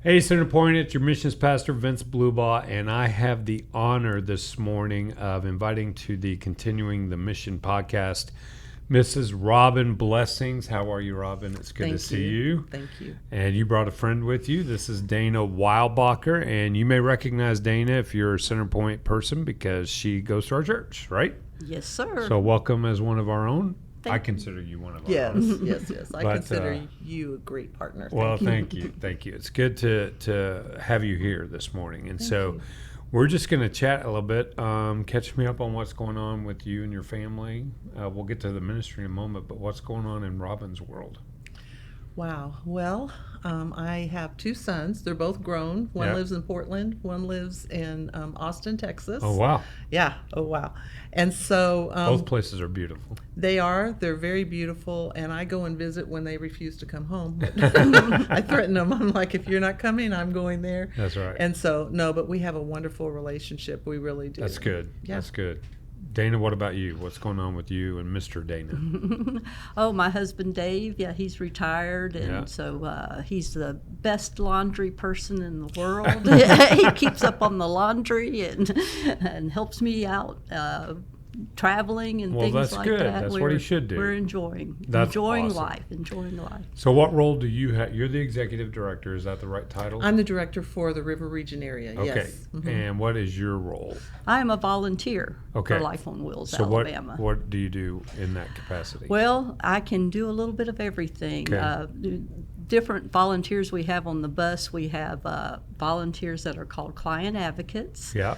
Hey, Center Point, it's your missions pastor, Vince Bluebaugh, and I have the honor this morning of inviting to the Continuing the Mission podcast, Mrs. Robin Blessings. How are you, Robin? It's good to see you. Thank you. And you brought a friend with you. This is Dana Weilbacher, and you may recognize Dana if you're a Center Point person because she goes to our church, right? Yes, sir. So welcome as one of our own. I Thank you. consider you one of our Yes, own. yes. I But, consider you a great partner. Well, thank you. It's good to have you here this morning. And so you. we're just going to chat a little bit. Catch me up on what's going on with you and your family. We'll get to the ministry in a moment, but what's going on in Robin's world? Wow. Well, I have two sons. They're both grown. One Yeah. lives in Portland. One lives in Austin, Texas. Oh, wow. Yeah. Oh, wow. And so Both places are beautiful. They're very beautiful, and I go and visit when they refuse to come home. I threaten them. I'm like, if you're not coming, I'm going there. That's right. And so, no, but we have a wonderful relationship. We really do. That's good. Yeah. That's good. Dana, what about you? What's going on with you and Mr. Dana? Oh, my husband Dave, yeah, he's retired, and Yeah. so he's the best laundry person in the world. He keeps up on the laundry and helps me out traveling and Well, things that's like good. that. That's what he should do. We're enjoying That's awesome. life, enjoying life. So what role do you have? You're the executive director. Is that the right title? I'm the director for the River Region area. Okay. Yes. Mhm. And what is your role? I am a volunteer Okay. for Life on Wheels, So Alabama. what do you do in that capacity? Well, I can do a little bit of everything. Okay. Different volunteers we have on the bus. We have volunteers that are called client advocates. Yeah.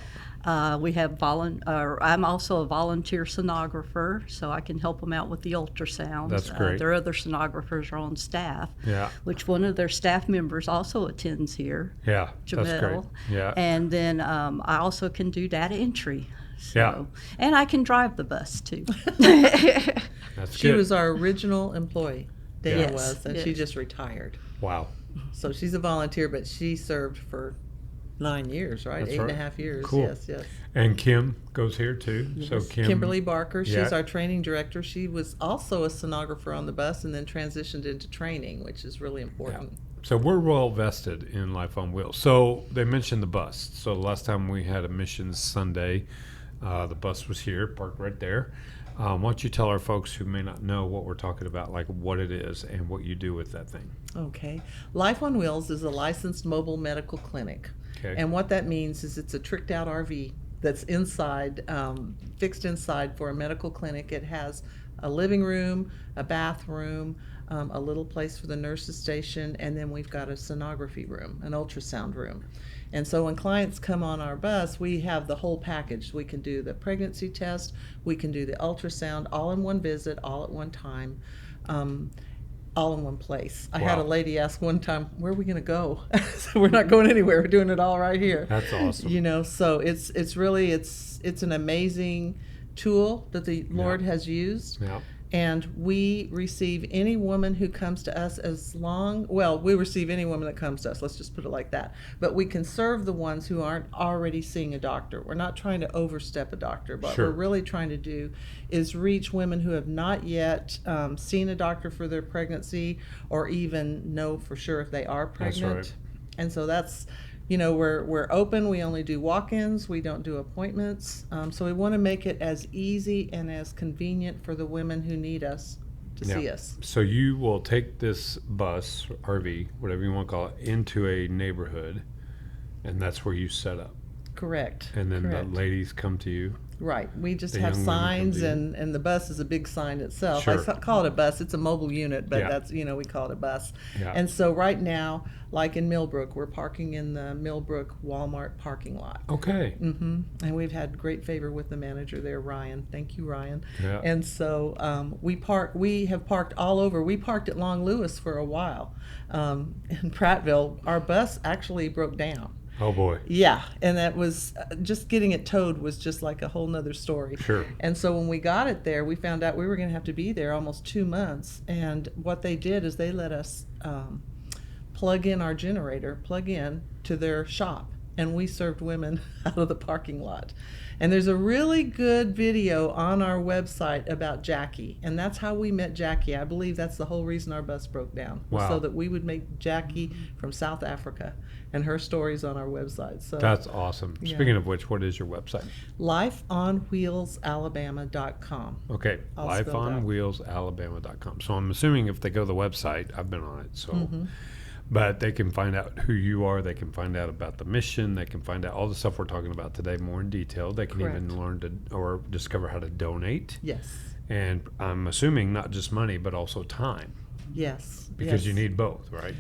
We have I'm also a volunteer sonographer, so I can help them out with the ultrasounds. That's great. Their other sonographers are on staff, Yeah. which one of their staff members also attends here, Yeah. That's great. Jamel. Yeah. And then I also can do data entry. So, Yeah. And I can drive the bus too. That's She good. was our original employee. Dana Yes, was, and she yes. just retired. Wow. So she's a volunteer, but she served for 9 years, right? That's 8.5 years. Cool. Yes. And Kim goes here too. So Kim. Kimberly Barker, she's Yeah. our training director. She was also a sonographer on the bus and then transitioned into training, which is really important. So we're well vested in Life on Wheels. So they mentioned the bus. So the last time we had a missions Sunday, the bus was here, parked right there. Why don't you tell our folks who may not know what we're talking about, like what it is and what you do with that thing? Okay. Life on Wheels is a licensed mobile medical clinic. Okay. And what that means is it's a tricked out RV that's inside, fixed inside for a medical clinic. It has a living room, a bathroom, a little place for the nurse's station, and then we've got a sonography room, an ultrasound room. And so when clients come on our bus, we have the whole package. We can do the pregnancy test, we can do the ultrasound, all in one visit, all at one time. All in one place. I had a Wow. lady ask one time, "Where are we going to go?" So we're not going anywhere. We're doing it all right here. That's awesome. You know, so it's really it's an amazing tool that the Lord has used. Yeah. And we receive any woman who comes to us we receive any woman that comes to us, let's just put it like that. But we can serve the ones who aren't already seeing a doctor. We're not trying to overstep a doctor, but Sure. what we're really trying to do is reach women who have not yet seen a doctor for their pregnancy or even know for sure if they are That's pregnant. right. And so that's, we're open. We only do walk-ins. We don't do appointments. So we want to make it as easy and as convenient for the women who need us to see us. So you will take this bus, RV, whatever you want to call it, into a neighborhood, and that's where you set up. Correct. And then Correct. the ladies come to you. Right. We just The have young women come signs, to you. and the bus is a big sign itself. Sure. Call it a bus. It's a mobile unit, but Yeah. that's, we call it a bus. Yeah. And so right now, like in Millbrook, we're parking in the Millbrook Walmart parking lot. Okay. And we've had great favor with the manager there, Ryan. Thank you, Ryan. Yeah. And so we have parked all over. We parked at Long Lewis for a while. In Prattville, our bus actually broke down. Oh boy. Yeah, and that was just getting it towed was just like a whole nother story. Sure. And so when we got it there, we found out we were going to have to be there almost 2 months. And what they did is they let us plug in our generator, plug in to their shop. and we served women out of the parking lot. And there's a really good video on our website about Jackie, and that's how we met Jackie. I believe that's the whole reason our bus broke down, was Wow. so that we would make Jackie from South Africa, and her story's on our website. So That's awesome. Yeah. Speaking of which, what is your website? lifeonwheelsalabama.com. Okay, All spelled out. lifeonwheelsalabama.com. So I'm assuming if they go to the website, I've been on it, so. Mm-hmm. But they can find out who you are. They can find out about the mission. They can find out all the stuff we're talking about today more in detail. They can Correct. even learn to or discover how to donate. Yes. And I'm assuming not just money, but also time, Yes. because you yes. need both, right?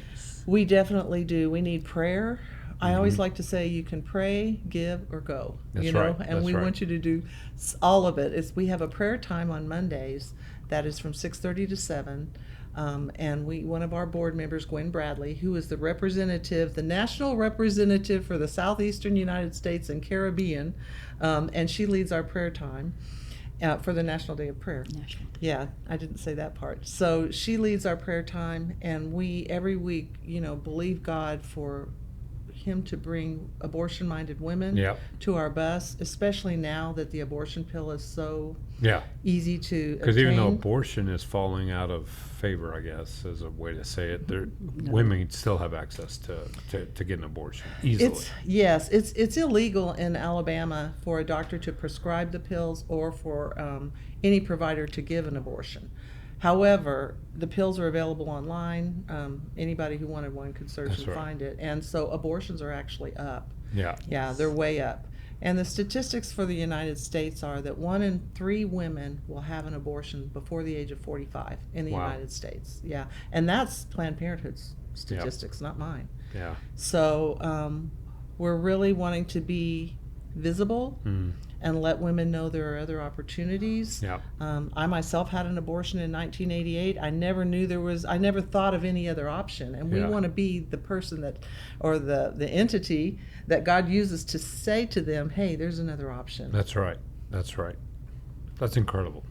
We definitely do. We need prayer. I always like to say you can pray, give, or go. That's you know, right. and That's we right. want you to do all of it. We have a prayer time on Mondays that is from 6:30 to 7. And one of our board members, Gwen Bradley, who is the representative, the national representative for the Southeastern United States and Caribbean, and she leads our prayer time for the National Day of Prayer. National Day. Yeah, I didn't say that part. So she leads our prayer time, and we every week, believe God for him to bring abortion-minded women Yep. to our bus, especially now that the abortion pill is so Yeah. easy to Because even though obtain. abortion is falling out of favor, I guess, is a way to say it, women still have access to get an abortion easily. It's illegal in Alabama for a doctor to prescribe the pills or for any provider to give an abortion. However, the pills are available online. Anybody who wanted one could search That's and right. find it. And so abortions are actually up. Yeah. Yeah, they're way up. And the statistics for the United States are that 1 in 3 women will have an abortion before the age of 45 in the Wow. United States. Yeah, and that's Planned Parenthood's statistics, not mine. Yeah. So we're really wanting to be visible Mm. and let women know there are other opportunities. Yeah. I myself had an abortion in 1988. I never thought of any other option. And we Yeah. want to be the person or the entity that God uses to say to them, hey, there's another option. That's right. That's right. That's incredible.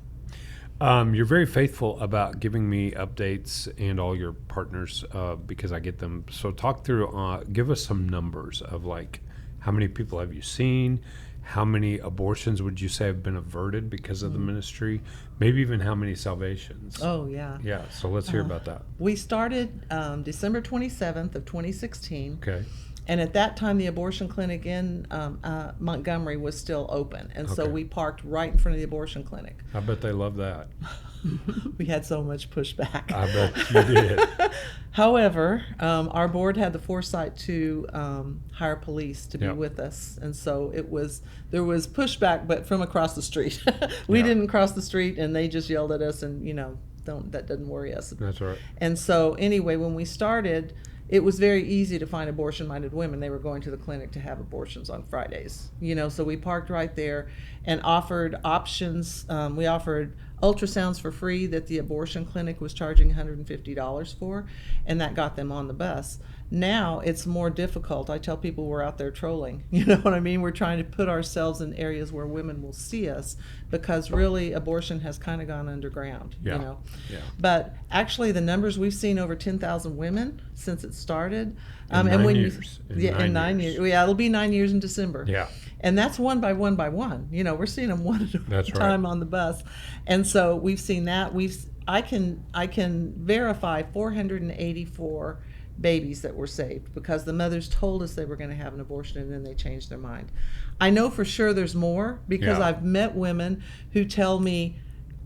You're very faithful about giving me updates and all your partners because I get them. So talk through, give us some numbers of like how many people have you seen? How many abortions would you say have been averted because of the ministry? Maybe even how many salvations? Oh, yeah. Yeah, so let's hear about that. We started December 27th of 2016. Okay. And at that time, the abortion clinic in Montgomery was still open. And so Okay. we parked right in front of the abortion clinic. I bet they love that. We had so much pushback. I bet you did. However, our board had the foresight to hire police to be Yep. with us. And so there was pushback, but from across the street. We Yeah. didn't cross the street, and they just yelled at us, and, that doesn't worry us. That's right. And so anyway, when we started, it was very easy to find abortion-minded women. They were going to the clinic to have abortions on Fridays. So we parked right there and offered options. We offered ultrasounds for free that the abortion clinic was charging $150 for, and that got them on the bus. Now it's more difficult. I tell people we're out there trolling. You know what I mean? We're trying to put ourselves in areas where women will see us, because really abortion has kind of gone underground. Yeah. Yeah. But actually, the numbers we've seen over 10,000 women since it started. In 9 years. In 9 years. Yeah, it'll be 9 years in December. Yeah. And that's one by one by one. We're seeing them one at a That's right. time on the bus. And so we've seen that. I can verify 484 babies that were saved because the mothers told us they were going to have an abortion and then they changed their mind. I know for sure there's more because Yeah. I've met women who tell me,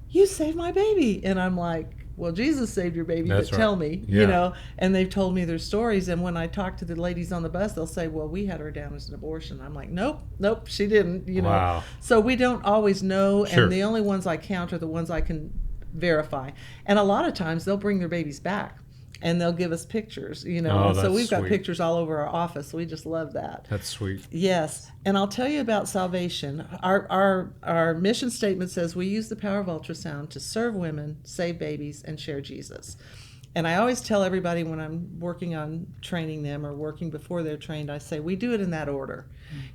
"You saved my baby," and I'm like, well, Jesus saved your baby, That's but right. tell me, Yeah. and they've told me their stories. And when I talk to the ladies on the bus, they'll say, well, we had her down as an abortion. I'm like, nope, she didn't, Wow. So we don't always know. Sure. And the only ones I count are the ones I can verify. And a lot of times they'll bring their babies back and they'll give us pictures, Oh, and so that's we've got sweet. pictures all over our office. We just love that. That's sweet. Yes, and I'll tell you about salvation. Our mission statement says we use the power of ultrasound to serve women, save babies, and share Jesus. And I always tell everybody when I'm working on training them or working before they're trained, I say, we do it in that order.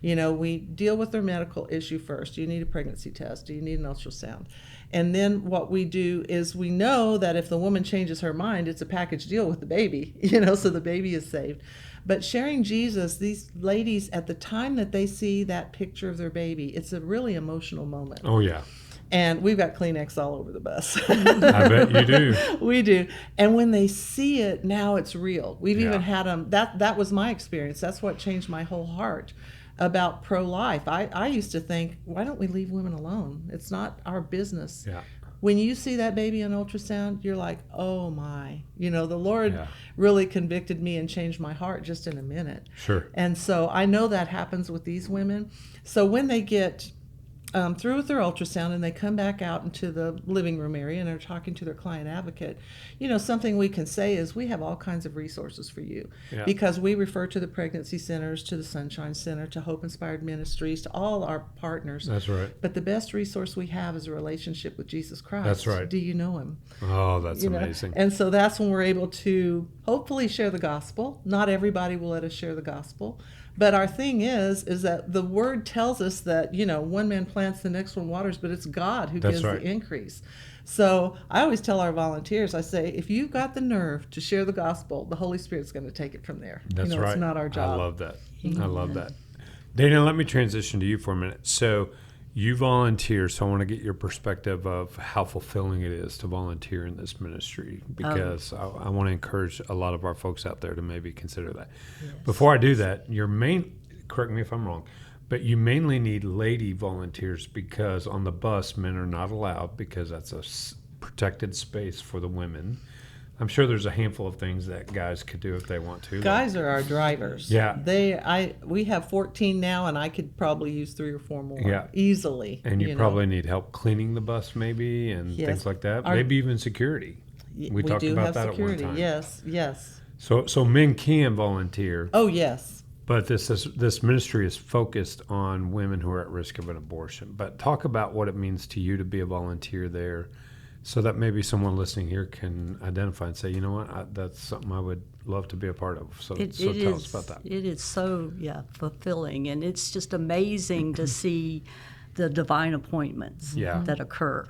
You know, we deal with their medical issue first. Do you need a pregnancy test? Do you need an ultrasound? And then what we do is we know that if the woman changes her mind, it's a package deal with the baby, you know, so the baby is saved. But sharing Jesus, these ladies, at the time that they see that picture of their baby, it's a really emotional moment. Oh, yeah. And we've got Kleenex all over the bus. I bet you do. We do. And when they see it, now it's real. We've Yeah. even had them, that was my experience. That's what changed my whole heart about pro-life. I used to think, why don't we leave women alone? It's not our business. Yeah. When you see that baby on ultrasound, you're like, oh my. You know, the Lord Yeah. really convicted me and changed my heart just in a minute. Sure. And so I know that happens with these women. So when they get through with their ultrasound and they come back out into the living room area and are talking to their client advocate, you know, something we can say is we have all kinds of resources for you, Yeah. because we refer to the pregnancy centers, to the Sunshine Center, to Hope Inspired Ministries, to all our partners. That's right. But the best resource we have is a relationship with Jesus Christ. That's right. Do you know him? Oh, that's You know? amazing. And so that's when we're able to hopefully share the gospel. Not everybody will let us share the gospel. But our thing is that the word tells us that, you know, one man plants, the next one waters, but it's God who That's gives right. the increase. So I always tell our volunteers, I say, if you've got the nerve to share the gospel, the Holy Spirit's going to take it from there. That's you know, right. It's not our job. I love that. I love that. Dana, let me transition to you for a minute. So you volunteer, so I want to get your perspective of how fulfilling it is to volunteer in this ministry, because I want to encourage a lot of our folks out there to maybe consider that. Before I do that, correct me if I'm wrong, but you mainly need lady volunteers, because on the bus, men are not allowed, because that's a protected space for the women. I'm sure there's a handful of things that guys could do if they want to. Guys are our drivers. Yeah. We have 14 now, and I could probably use 3 or 4 more. Yeah. Easily. And you know. probably need help cleaning the bus, maybe, and Yes. things like that. Our- Maybe even security. We talked do about have that security. at one time. Yes, yes. So men can volunteer, Oh, yes. but this ministry is focused on women who are at risk of an abortion. But talk about what it means to you to be a volunteer there, so that maybe someone listening here can identify and say, you know what, that's something I would love to be a part of. So tell us about that. It is so fulfilling, and it's just amazing to see the divine appointments Yeah. that occur.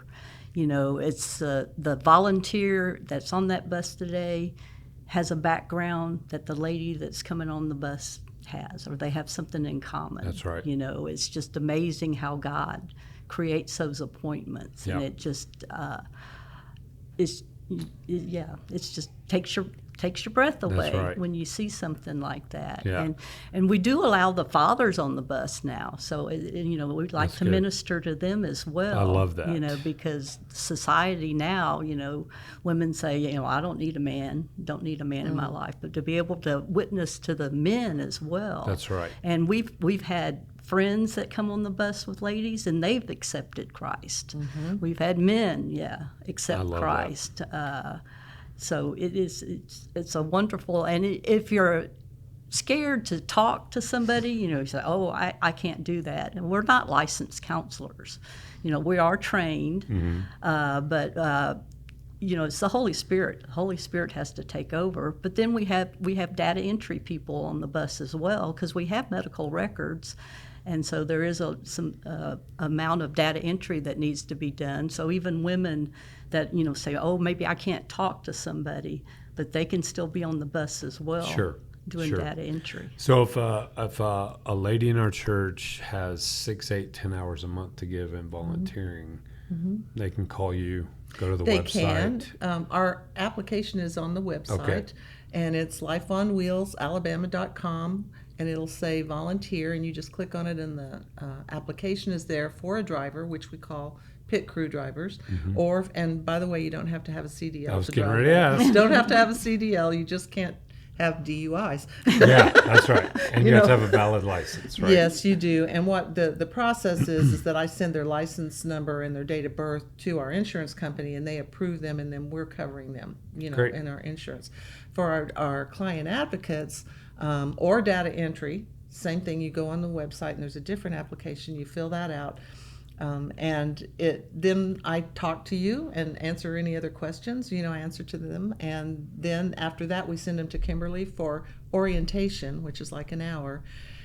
You know, it's the volunteer that's on that bus today has a background that the lady that's coming on the bus has, or they have something in common. That's right. You know, it's just amazing how God creates those appointments, and Yeah. it just it's just takes your breath away right. when you see something like that. Yeah. And we do allow the fathers on the bus now, so you know, we'd like That's to good. minister to them as well. I love that. You know, because society now, you know, women say, you know, I don't need a man in my life, but to be able to witness to the men as well. That's right. And we've had friends that come on the bus with ladies, and they've accepted Christ. We've had men, accept I love that. Christ. So it's a wonderful, and if you're scared to talk to somebody, you know, you say, oh, I can't do that. And we're not licensed counselors. You know, we are trained, but you know, it's the Holy Spirit. The Holy Spirit has to take over. But then we have data entry people on the bus as well, because we have medical records. And so there is some amount of data entry that needs to be done. So even women that, you know, say, oh, maybe I can't talk to somebody, but they can still be on the bus as well. Sure. Doing Sure. data entry. So if a lady in our church has 6, 8, 10 hours a month to give in volunteering, they can call you, go to the They website. can. Our application is on the website, Okay. and it's lifeonwheelsalabama.com, and it'll say volunteer, and you just click on it, and the application is there for a driver, which we call pit crew drivers. And by the way, you don't have to have a CDL. I was to getting drive ready to that. ask. You don't have to have a CDL. You just can't have DUIs. Yeah, that's right. And you You have to know. have a valid license, right? Yes, you do. And what the process is that I send their license number and their date of birth to our insurance company, and they approve them, and then we're covering them, you know, Great. in our insurance. For our client advocates or data entry, same thing. You go on the website, and there's a different application. You fill that out. And then I talk to you and answer any other questions, I answer to them. And then after that, we send them to Kimberly for orientation, which is like an hour.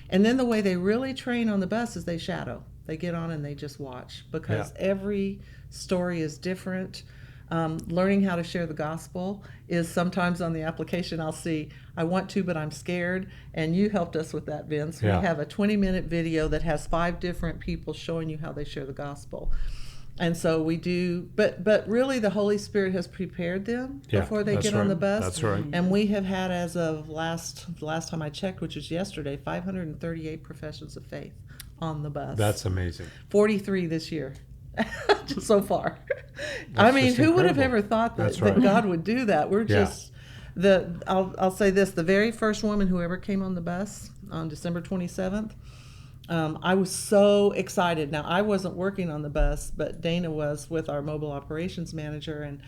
And then the way they really train on the bus is they shadow. They get on and they just watch, because every story is different. Learning how to share the gospel is sometimes on the application I'll see, I want to, but I'm scared. And you helped us with that, Vince. Yeah. We have a 20-minute video that has 5 different people showing you how they share the gospel. And so we do, but really the Holy Spirit has prepared them before they get on the bus. That's right. And we have had, as of last time I checked, which was yesterday, 538 professions of faith on the bus. That's amazing. 43 this year. Just so far. I mean, just who would have incredible. ever thought that, That's right. that God would do that? We're Yeah. just I'll say this, the very first woman who ever came on the bus on December 27th, I was so excited. Now, I wasn't working on the bus, but Dana was with our mobile operations manager, and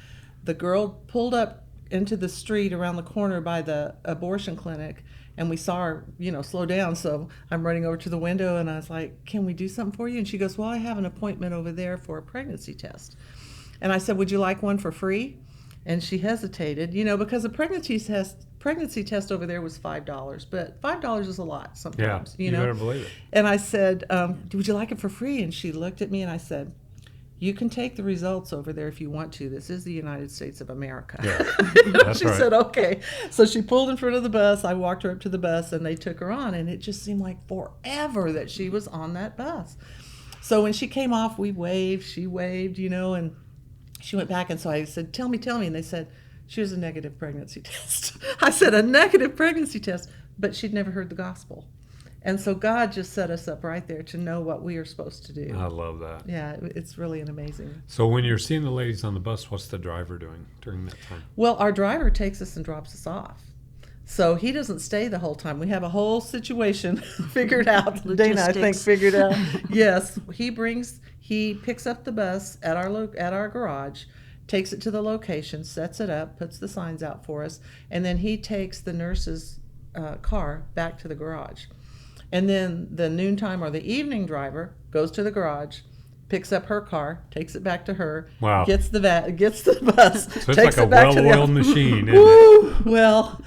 the girl pulled up into the street around the corner by the abortion clinic, and we saw her, slow down. So I'm running over to the window, and I was like, can we do something for you? And she goes, well, I have an appointment over there for a pregnancy test. And I said, would you like one for free? And she hesitated, because a pregnancy test over there was $5, but $5 is a lot sometimes, You better believe it. And I said, would you like it for free? And she looked at me and I said, you can take the results over there if you want to. This is the United States of America. Yeah, that's she right. said, okay. So she pulled in front of the bus. I walked her up to the bus and they took her on. And it just seemed like forever that she was on that bus. So when she came off, we waved, she waved, and she went back. And so I said, tell me. And they said, she was a negative pregnancy test. I said, a negative pregnancy test, but she'd never heard the gospel. And so God just set us up right there to know what we are supposed to do. I love that. Yeah, it's really an amazing. So when you're seeing the ladies on the bus, what's the driver doing during that time? Well, our driver takes us and drops us off. So he doesn't stay the whole time. We have a whole situation figured out. Dana, I think, Logistics. figured out. Yes, he picks up the bus at our garage, takes it to the location, sets it up, puts the signs out for us, and then he takes the nurse's car back to the garage. And then the noontime or the evening driver goes to the garage, picks up her car, takes it back to her, Wow. gets the bus, So it's takes like a it back to the well-oiled machine, isn't it? Woo! Well,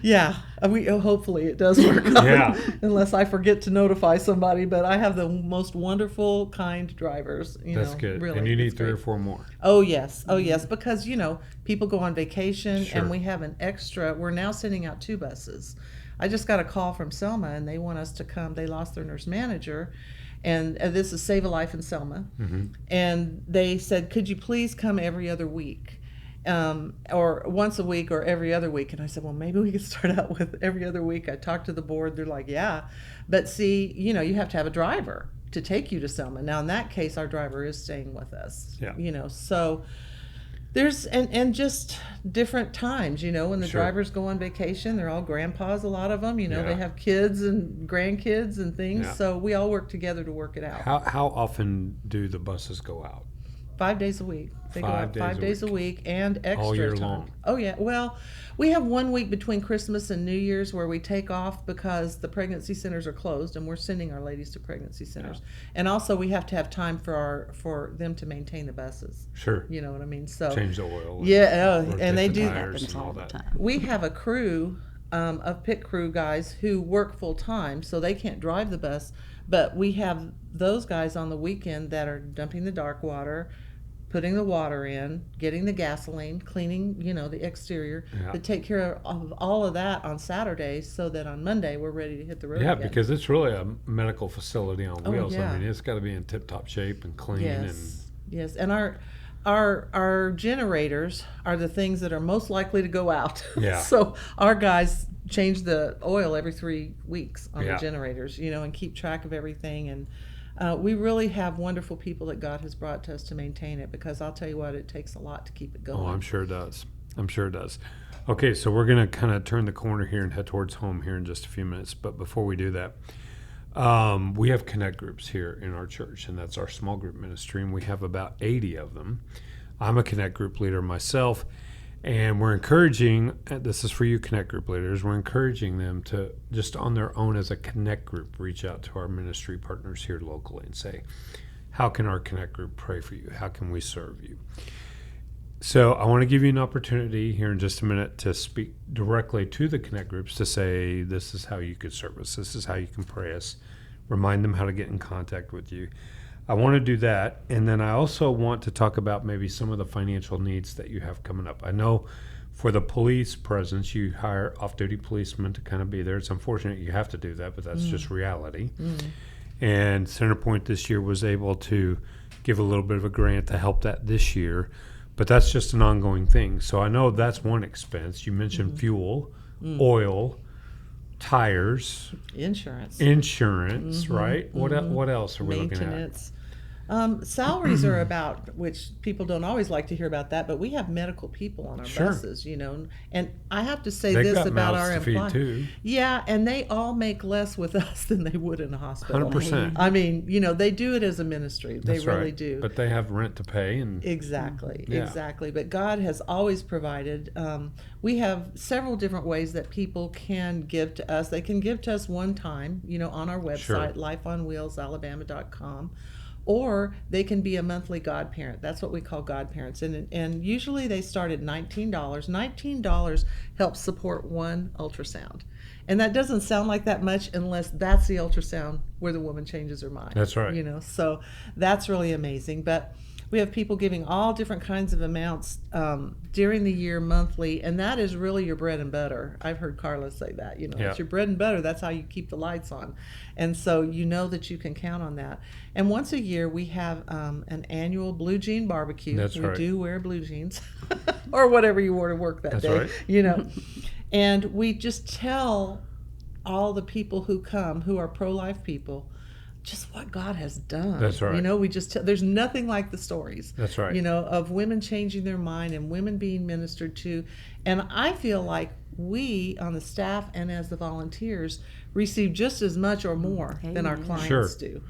yeah. Hopefully it does work out. Yeah. Unless I forget to notify somebody, but I have the most wonderful, kind drivers. That's good. Really, and you need it's 3 or great. 4 more. Oh yes, because people go on vacation, Sure. and we have an extra. We're now sending out 2 buses. I just got a call from Selma, and they want us to come. They lost their nurse manager, and this is Save a Life in Selma, and they said, could you please come every other week, or once a week, or every other week? And I said, well, maybe we could start out with every other week. I talked to the board. They're like, yeah, but see, you have to have a driver to take you to Selma. Now, in that case, our driver is staying with us. Yeah. So there's and just different times, when the Sure. drivers go on vacation, they're all grandpas, a lot of them, Yeah. they have kids and grandkids and things. Yeah. So we all work together to work it out. How often do the buses go out? 5 days a week. They go 5 out days 5 a days a week and extra All year time. long. Oh yeah. Well, we have 1 week between Christmas and New Year's where we take off because the pregnancy centers are closed, and we're sending our ladies to pregnancy centers. And also we have to have time for them to maintain the buses. Sure. You know what I mean? So Change the oil. yeah, rotate and they the do. tires Happens and all all the that. time. We have a crew of pit crew guys who work full time, so they can't drive the bus. But we have those guys on the weekend that are dumping the dark water, putting the water in, getting the gasoline, cleaning, the exterior, Yeah. to take care of all of that on Saturdays, so that on Monday we're ready to hit the road Yeah, again. because it's really a medical facility on Oh, wheels. yeah. I mean, it's got to be in tip-top shape and clean. Yes, and our generators are the things that are most likely to go out. Yeah. So our guys change the oil every 3 weeks on Yeah. the generators, and keep track of everything. And we really have wonderful people that God has brought to us to maintain it, because I'll tell you what, it takes a lot to keep it going. Oh, I'm sure it does. Okay, so we're going to kind of turn the corner here and head towards home here in just a few minutes. But before we do that, we have connect groups here in our church, and that's our small group ministry, and we have about 80 of them. I'm a connect group leader myself, and we're encouraging, this is for you connect group leaders, we're encouraging them to just on their own as a connect group reach out to our ministry partners here locally and say, how can our Connect group pray for you? How can we serve you? So I want to give you an opportunity here in just a minute to speak directly to the Connect groups to say, this is how you could serve us. This is how you can pray us. Remind them how to get in contact with you. I want to do that. And then I also want to talk about maybe some of the financial needs that you have coming up. I know for the police presence, you hire off-duty policemen to kind of be there. It's unfortunate you have to do that, but that's just reality. And Centerpoint this year was able to give a little bit of a grant to help that this year. But that's just an ongoing thing. So I know that's one expense. You mentioned fuel, oil, tires, insurance, right? What else are we looking at? Maintenance. Salaries are about, which people don't always like to hear about that, but we have medical people on our Sure. buses, and I have to say They've this got about mouths our to feed employees. too. Yeah, and they all make less with us than they would in a hospital. 100%. I mean, they do it as a ministry. They That's really right. do. But they have rent to pay, and Exactly, Yeah. exactly. But God has always provided. We have several different ways that people can give to us. They can give to us one time, on our website, lifeonwheelsalabama.com, or they can be a monthly godparent. That's what we call godparents. And usually they start at $19. $19 helps support one ultrasound. And that doesn't sound like that much unless that's the ultrasound where the woman changes her mind. That's right. So that's really amazing. But we have people giving all different kinds of amounts during the year, monthly, and that is really your bread and butter. I've heard Carla say that, Yeah. It's your bread and butter. That's how you keep the lights on. And so you know that you can count on that. And once a year, we have an annual blue jean barbecue. That's we right. do wear blue jeans or whatever you wore to work that That's day, right. And we just tell all the people who come, who are pro-life people, just what God has done. That's right. We just there's nothing like the stories. That's right. Of women changing their mind and women being ministered to. And I feel like we on the staff and as the volunteers receive just as much or more than our Amen. clients Sure. do.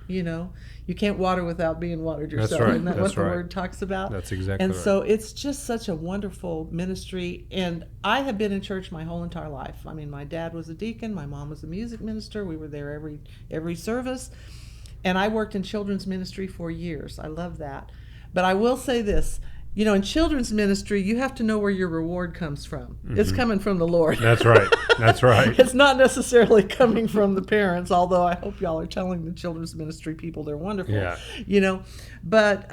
You can't water without being watered That's yourself. right. Isn't that That's what the right. word talks about? That's exactly And right. so it's just such a wonderful ministry. And I have been in church my whole entire life. I mean, my dad was a deacon, my mom was a music minister. We were there every service. And I worked in children's ministry for years. I love that. But I will say this, in children's ministry, you have to know where your reward comes from. It's coming from the Lord. That's right. That's right. It's not necessarily coming from the parents, although I hope y'all are telling the children's ministry people they're wonderful. Yeah. But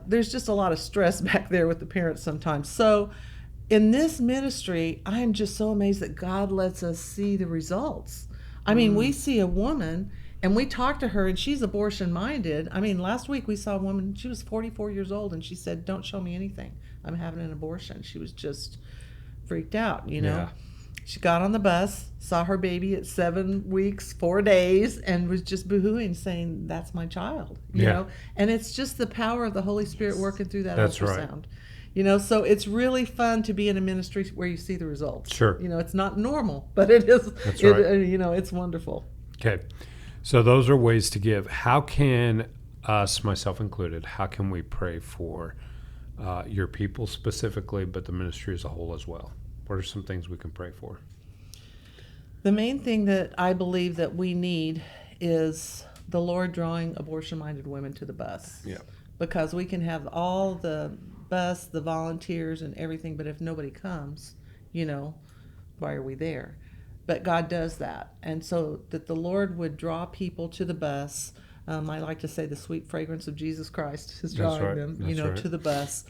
there's just a lot of stress back there with the parents sometimes. So in this ministry, I am just so amazed that God lets us see the results. I mean, we see a woman and we talk to her and she's abortion minded. I mean, last week we saw a woman, she was 44 years old, and she said, "Don't show me anything. I'm having an abortion." She was just freaked out, Yeah. She got on the bus, saw her baby at 7 weeks, 4 days, and was just boohooing, saying, "That's my child," Yeah. And it's just the power of the Holy Spirit working through that That's right. ultrasound. So it's really fun to be in a ministry where you see the results. Sure. It's not normal, but it is. That's right. It's wonderful. Okay. So those are ways to give. How can us, myself included, how can we pray for your people specifically, but the ministry as a whole as well? What are some things we can pray for? The main thing that I believe that we need is the Lord drawing abortion-minded women to the bus. Yeah. Because we can have all the bus, the volunteers, and everything, but if nobody comes, why are we there? But God does that. And so that the Lord would draw people to the bus. I like to say the sweet fragrance of Jesus Christ is drawing right. them, That's right. to the bus.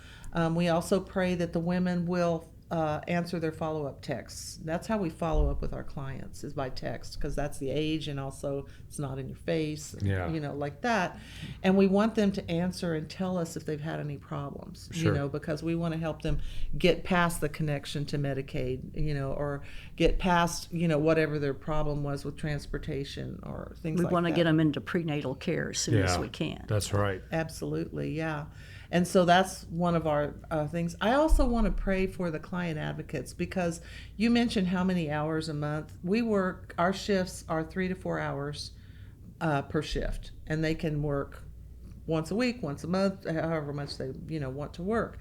We also pray that the women will answer their follow-up texts. That's how we follow up with our clients, is by text, because that's the age, and also it's not in your face, Yeah. like that. And we want them to answer and tell us if they've had any problems, Sure. because we want to help them get past the connection to Medicaid, or get past, whatever their problem was with transportation or things We like that. want to get them into prenatal care as soon as we can. That's right. Absolutely, yeah. And so that's one of our things. I also want to pray for the client advocates, because you mentioned how many hours a month. Our shifts are 3 to 4 hours per shift, and they can work once a week, once a month, however much they want to work.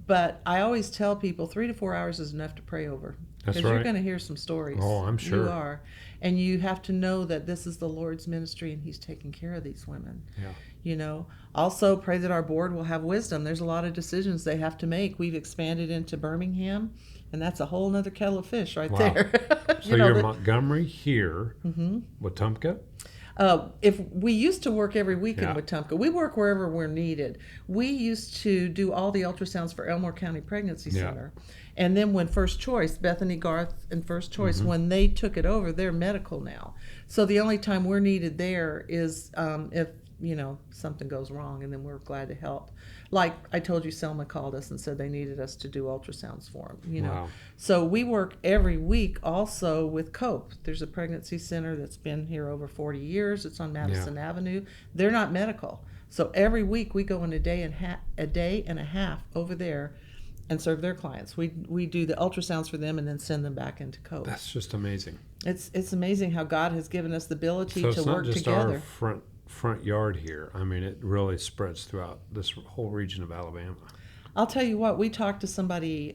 But I always tell people 3 to 4 hours is enough to pray over. That's Because you're right. going to hear some stories. Oh, I'm sure. You are. And you have to know that this is the Lord's ministry and He's taking care of these women. Yeah. you know. Also, pray that our board will have wisdom. There's a lot of decisions they have to make. We've expanded into Birmingham, and that's a whole nother kettle of fish right Wow. there. So you're Montgomery here, Wetumpka? If we used to work every week Yeah. in Wetumpka, we work wherever we're needed. We used to do all the ultrasounds for Elmore County Pregnancy Yeah. Center. And then when First Choice, Bethany Garth and First Choice, when they took it over, they're medical now. So the only time we're needed there is if, you know, something goes wrong, and then we're glad to help. Like I told you, Selma called us and said they needed us to do ultrasounds for them, you know. Wow. So we work every week also with COPE. There's a pregnancy center that's been here over 40 years. It's on Madison Avenue. They're not medical. So every week we go in a day and a half over there and serve their clients. We do the ultrasounds for them and then send them back into COPE. That's just amazing. It's amazing how God has given us the ability So to it's not work just together. our front yard here. I mean, it really spreads throughout this whole region of Alabama. I'll tell you what, we talked to somebody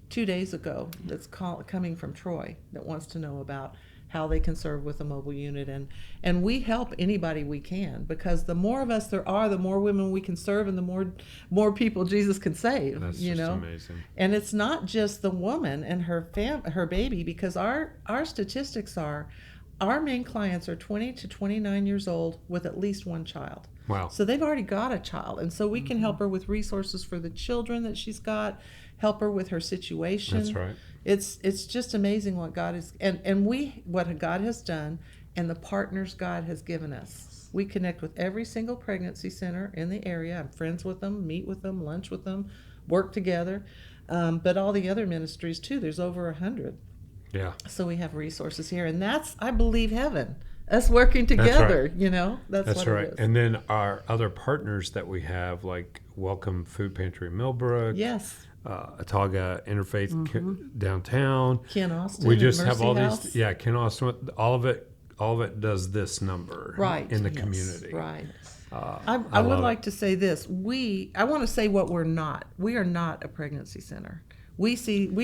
2 days ago that's coming from Troy that wants to know about how they can serve with a mobile unit, and we help anybody we can, because the more of us there are, the more women we can serve, and the more people Jesus can save. That's you just know, amazing. and it's not just the woman and her baby, because our statistics are our main clients are 20 to 29 years old with at least one child. Wow. So they've already got a child, and so we can help her with resources for the children that she's got, help her with her situation. That's right. It's just amazing what God is, and what God has done, and the partners God has given us. We connect with every single pregnancy center in the area. I'm friends with them, meet with them, lunch with them, work together. But all the other ministries too. There's over 100. Yeah. So we have resources here, and that's, I believe, heaven. Us working together, right. you know. That's what right. it is. And then our other partners that we have, like Welcome Food Pantry Millbrook, Yes, Ataga Interfaith downtown. Ken Austin. We just and have Mercy all House. these. Yeah, Ken Austin. All of it does this number Right in the yes, community. Right. I I would love like it. to say this. I want to say what we're not. We are not a pregnancy center. We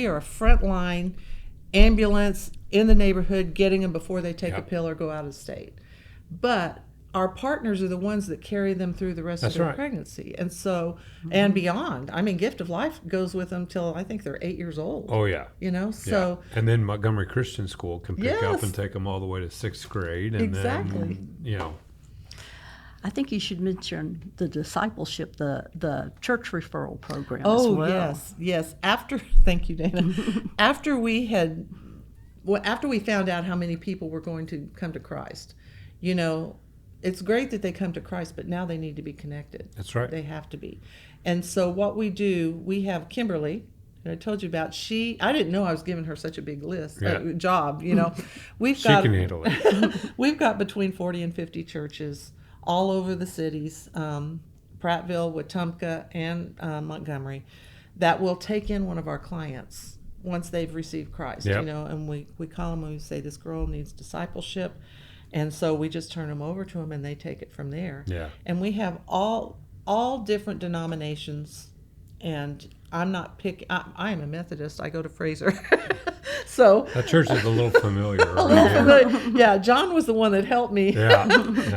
are a frontline ambulance in the neighborhood, getting them before they take a Yep. pill or go out of state. But our partners are the ones that carry them through the rest That's of their right. pregnancy, and so and beyond. I mean, Gift of Life goes with them till I think they're 8 years old. Oh yeah. You know, Yeah. so And then Montgomery Christian School can pick up Yes. and take them all the way to 6th grade, and Exactly. then you know. I think you should mention the discipleship, the church referral program as Oh well. yes. After thank you, Dana. after we found out how many people were going to come to Christ, you know, it's great that they come to Christ, but now they need to be connected. That's right. They have to be. And so what we do, we have Kimberly, who I told you about. I didn't know I was giving her such a big list, Yeah. job. You know, She can handle it. We've got between 40 and 50 churches all over the cities, Prattville, Wetumpka, and Montgomery, that will take in one of our clients once they've received Christ. Yep. You know, and we call them and we say, this girl needs discipleship. And so we just turn them over to them, and they take it from there. Yeah. And we have all different denominations, and I'm not pick. I am a Methodist. I go to Fraser, so That church is a little familiar. Right here. yeah. John was the one that helped me. Yeah.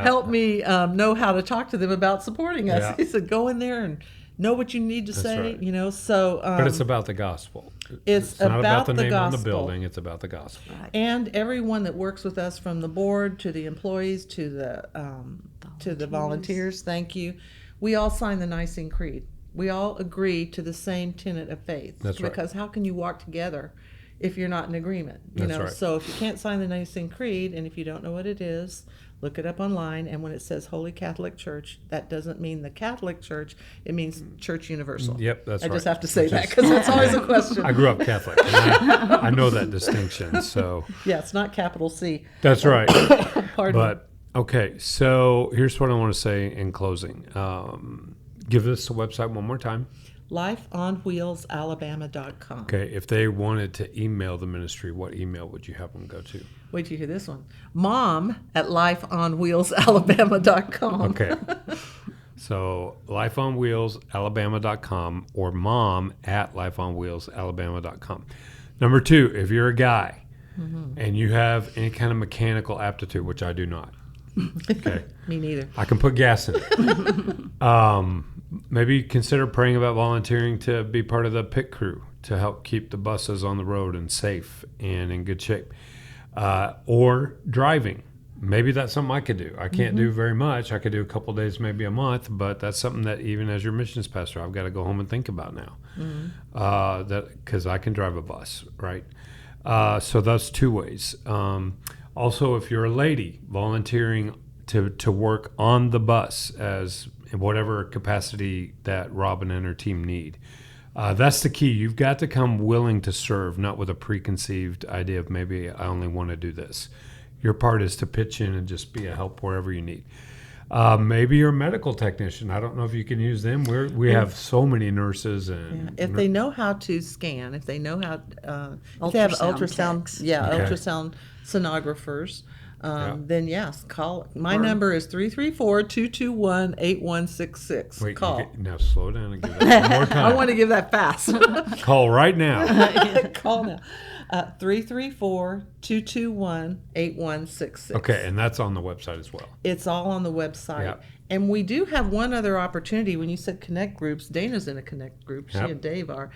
helped me know how to talk to them about supporting us. Yeah. He said, "Go in there and know what you need to That's say." right. You know, so But it's about the gospel. it's not about the the name on the gospel. building. It's about the gospel. and everyone that works with us, from the board to the employees to the volunteers. Thank you. We all sign the Nicene Creed. We all agree to the same tenet of faith. That's right. Because how can you walk together if you're not in agreement? You That's know, right. so if you can't sign the Nicene Creed, and if you don't know what it is, look it up online. And when it says Holy Catholic Church, that doesn't mean the Catholic Church. It means Church Universal. Yep, that's I right. just have to say Which that is- because that's always a question. I grew up Catholic. And I know that distinction. So Yeah, it's not capital C. that's right. Pardon. But okay, so here's what I want to say in closing. Give us the website one more time. LifeOnWheelsAlabama.com. Okay, if they wanted to email the ministry, what email would you have them go to? Wait till you hear this one. Mom@LifeOnWheelsAlabama.com. Okay. So lifeonwheelsalabama.com or mom@lifeonwheelsalabama.com. Number 2, if you're a guy and you have any kind of mechanical aptitude, which I do not, Okay. Me neither. I can put gas in it. Maybe consider praying about volunteering to be part of the pit crew to help keep the buses on the road and safe and in good shape. Or driving. Maybe that's something I could do. I can't do very much. I could do a couple days, maybe a month, but that's something that even as your missions pastor, I've got to go home and think about now. Because I can drive a bus, right? So that's two ways. Also, if you're a lady, volunteering to work on the bus as in whatever capacity that Robin and her team need. That's the key. You've got to come willing to serve, not with a preconceived idea of maybe I only want to do this. Your part is to pitch in and just be a help wherever you need. Maybe you're a medical technician. I don't know if you can use them. We have so many nurses and If they know how to scan, if they know how, if they have Ultrasound techs. ultrasound, Okay. ultrasound sonographers, Yeah. then yes, call. My number is 334-221-8166. wait. Call. Now slow down and give that one more time. I want to give that fast. Call right now. Call now. 334-221-8166. Okay, and that's on the website as well. It's all on the website. Yeah. And we do have one other opportunity. When you said connect groups, Dana's in a connect group. She Yep. and Dave are.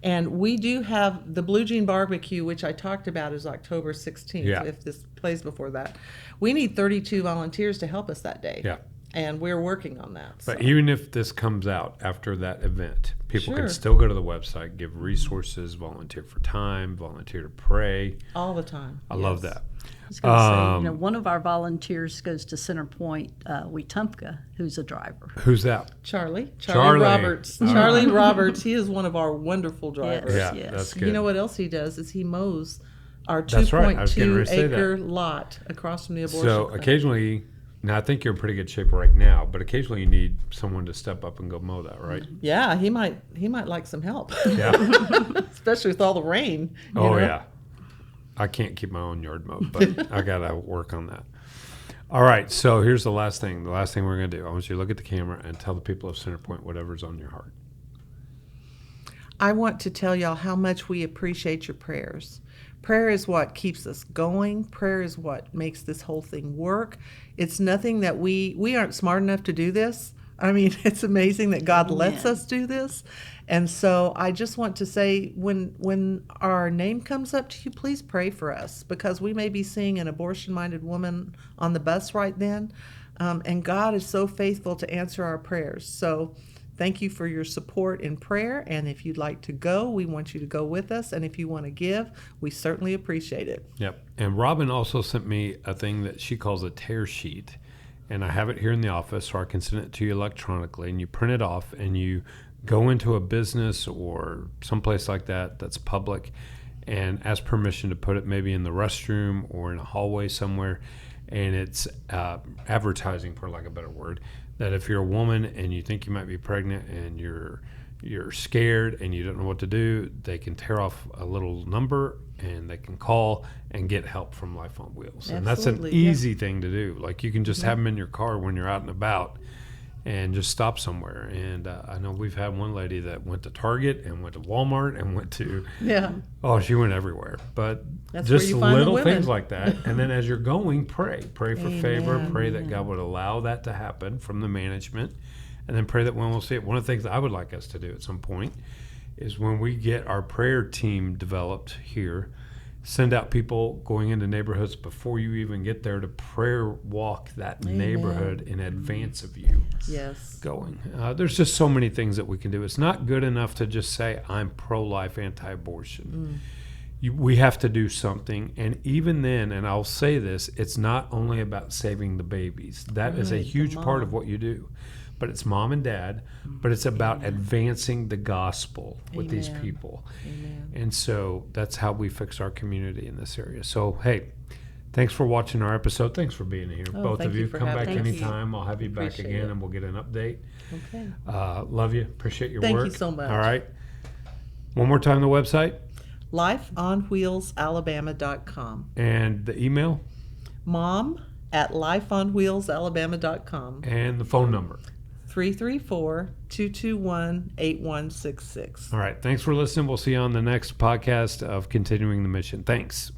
And we do have the Blue Jean Barbecue, which I talked about is October 16th, Yeah. if this plays before that. We need 32 volunteers to help us that day. Yeah. And we're working on that. But so. even if this comes out after that event, people Sure. can still go to the website, give resources, volunteer for time, volunteer to pray. All the time. I love Yes. that. I was going to say, one of our volunteers goes to Center Point, Wetumpka, who's a driver. Who's that? Charlie Charlie. Roberts. All Charlie right. Roberts. He is one of our wonderful drivers. Yeah, Yes. that's good. You know what else he does is he mows our That's right. I was getting 2.2 ready to say that. acre lot across from the abortion So clinic. occasionally, now I think you're in pretty good shape right now, but occasionally you need someone to step up and go mow that, right? Yeah, he might like some help, Yeah. especially with all the rain. you Oh know? yeah. I can't keep my own yard mowed, but I gotta work on that. All right, so here's the last thing. The last thing we're gonna do. I want you to look at the camera and tell the people of Centerpoint whatever's on your heart. I want to tell y'all how much we appreciate your prayers. Prayer is what keeps us going. Prayer is what makes this whole thing work. It's nothing that we aren't smart enough to do this. I mean, it's amazing that God lets Amen. us do this. And so I just want to say when our name comes up to you, please pray for us, because we may be seeing an abortion-minded woman on the bus right then. And God is so faithful to answer our prayers. So thank you for your support in prayer. And if you'd like to go, we want you to go with us. And if you want to give, we certainly appreciate it. Yep. And Robin also sent me a thing that she calls a tear sheet. And I have it here in the office, so I can send it to you electronically. And you print it off and you go into a business or someplace like that that's public and ask permission to put it maybe in the restroom or in a hallway somewhere. And it's advertising, for lack of a better word, that if you're a woman and you think you might be pregnant and you're scared and you don't know what to do, they can tear off a little number and they can call and get help from Life on Wheels. And that's an Absolutely, yeah. easy thing to do. Like you can just have them in your car when you're out and about and just stop somewhere. And I know we've had one lady that went to Target and went to Walmart and went to, Yeah. oh, she went everywhere. But That's where just you find the little women. things like that. And then as you're going, pray. Pray for favor. Amen. Pray that God would allow that to happen from the management. And then pray that when we'll see it. One of the things I would like us to do at some point is when we get our prayer team developed here, send out people going into neighborhoods before you even get there to prayer walk that Amen. neighborhood in advance of you Yes. going. There's just so many things that we can do. It's not good enough to just say, I'm pro-life, anti-abortion. We have to do something. And even then, and I'll say this, it's not only about saving the babies. That is a Right, the huge part of mom. what you do. But it's mom and dad, but it's about advancing the gospel with these Amen. people. Amen. And so that's how we fix our community in this area. So, hey, thanks for watching our episode. Thanks for being here. Oh, Both thank of you you. for Come having back us. anytime. I'll have you back Appreciate again it. and we'll get an update. Okay. Love you. Appreciate your Thank work. you so much. All right. One more time, the website lifeonwheelsalabama.com. and the email mom@lifeonwheelsalabama.com. and the phone number. 334-221-8166. All right. Thanks for listening. We'll see you on the next podcast of Continuing the Mission. Thanks.